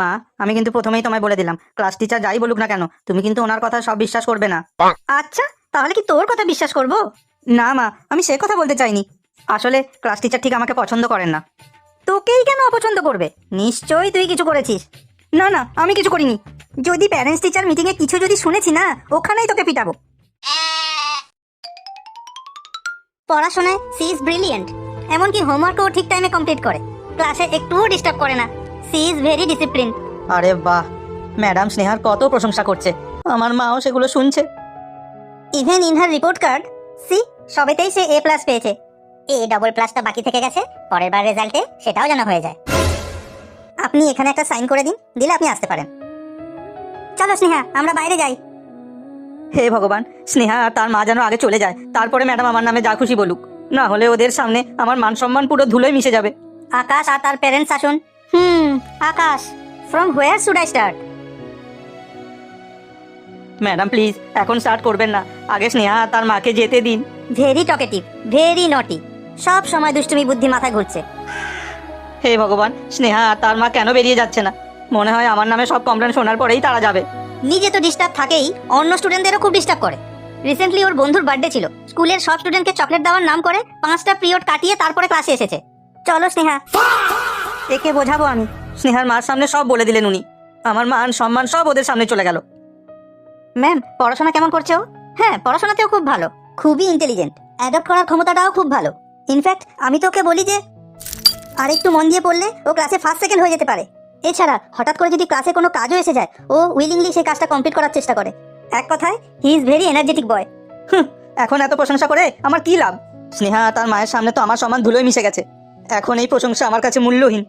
মা, আমি কিন্তু প্রথমেই তোমায় বলে দিলাম, ক্লাস টিচার যাই বলুক না কেন, তুমি কিন্তু ওনার কথা সব বিশ্বাস করবে না। আচ্ছা, তাহলে কি তোর কথা বিশ্বাস করব? না মা, আমি সে কথা বলতে চাইনি। আসলে ক্লাস টিচার ঠিক আমাকে পছন্দ করেন না। তোকেই কেন অপছন্দ করবে? নিশ্চয়ই তুই কিছু করেছিস। না না, আমি কিছু করিনি। যদি প্যারেন্টস টিচার মিটিং এ কিছু যদি শুনেছি না, ওখানেই তোকে পিটাবো। পড়াশোনায় সি ইজ ব্রিলিয়েন্ট। এমনকি হোমওয়ার্কও ঠিক টাইমে কমপ্লিট করে, ক্লাসে একটুও ডিস্টার্ব করে না। She is very discipline. আরে বাহ, ম্যাডাম স্নেহার কত প্রশংসা করছে, আমার মাও সেগুলো শুনছে। Even in her report card, she সবেতেই সে এ প্লাস পেয়েছে। এ ডবল প্লাসটা বাকি থেকে গেছে, পরের বার রেজাল্টে সেটাও যেন হয়ে যায়। আপনি এখানে একটা সাইন করে দিন, দিলে আপনি আসতে পারেন। চলো স্নেহা, আমরা বাইরে যাই। হে ভগবান, স্নেহা আর তার মা যেন আগে চলে যায়, তারপরে ম্যাডাম আমার নামে যা খুশি বলুক। না হলে ওদের সামনে আমার মান সম্মান পুরো ধুলোয় মিশে যাবে। আকাশ আর তার প্যারেন্টস আসুন। Akash, from where should I start? Madam please এখন স্টার্ট করবেন না, আগে স্নেহা আর তার মাকে যেতে দিন। ভেরি টকেটিভ, ভেরি নটি, সব সময় দুষ্টুমি বুদ্ধি মাথায় ঘুরছে। হে ভগবান, স্নেহা আর তার মা কেন বেরিয়ে যাচ্ছে না? মনে হয় আমার নামে সব কমপ্লেন শোনার পরেই তারা যাবে। নিজে তো ডিস্টার্ব থাকেই, অন্য স্টুডেন্টদেরও খুব ডিস্টার্ব করে। রিসেন্টলি ওর বন্ধুর বার্থডে ছিল, স্কুলের সব স্টুডেন্টকে চকলেট দেওয়ার নাম করে 5টা পিরিয়ড কাটিয়ে তারপরে ক্লাসে এসেছে। চলো স্নেহা। একে বোঝাবো আমি? স্নেহার মার সামনে সব বলে দিলেন উনি, আমার মান সম্মান সব ওদের সামনে চলে গেল। ম্যাম, পড়াশোনা কেমন করছে ও? হ্যাঁ, পড়াশোনাতেও খুব ভালো, খুবই ইন্টেলিজেন্ট, অ্যাডপ্ট করার ক্ষমতাটাও খুব ভালো। ইনফ্যাক্ট আমি তো ওকে বলি যে আর একটু মন দিয়ে পড়লে ও ক্লাসে ফার্স্ট সেকেন্ড হয়ে যেতে পারে। এছাড়া হঠাৎ করে যদি ক্লাসে কোনো কাজও এসে যায়, ও উইলিংলি সেই কাজটা কমপ্লিট করার চেষ্টা করে। এক কথায়, হি ইজ ভেরি এনার্জেটিক বয়। এখন এত প্রশংসা করে আমার কি লাভ? স্নেহা তার মায়ের সামনে তো আমার সমান ধুলোয় মিশে গেছে, এখন এই প্রশংসা আমার কাছে মূল্যহীন।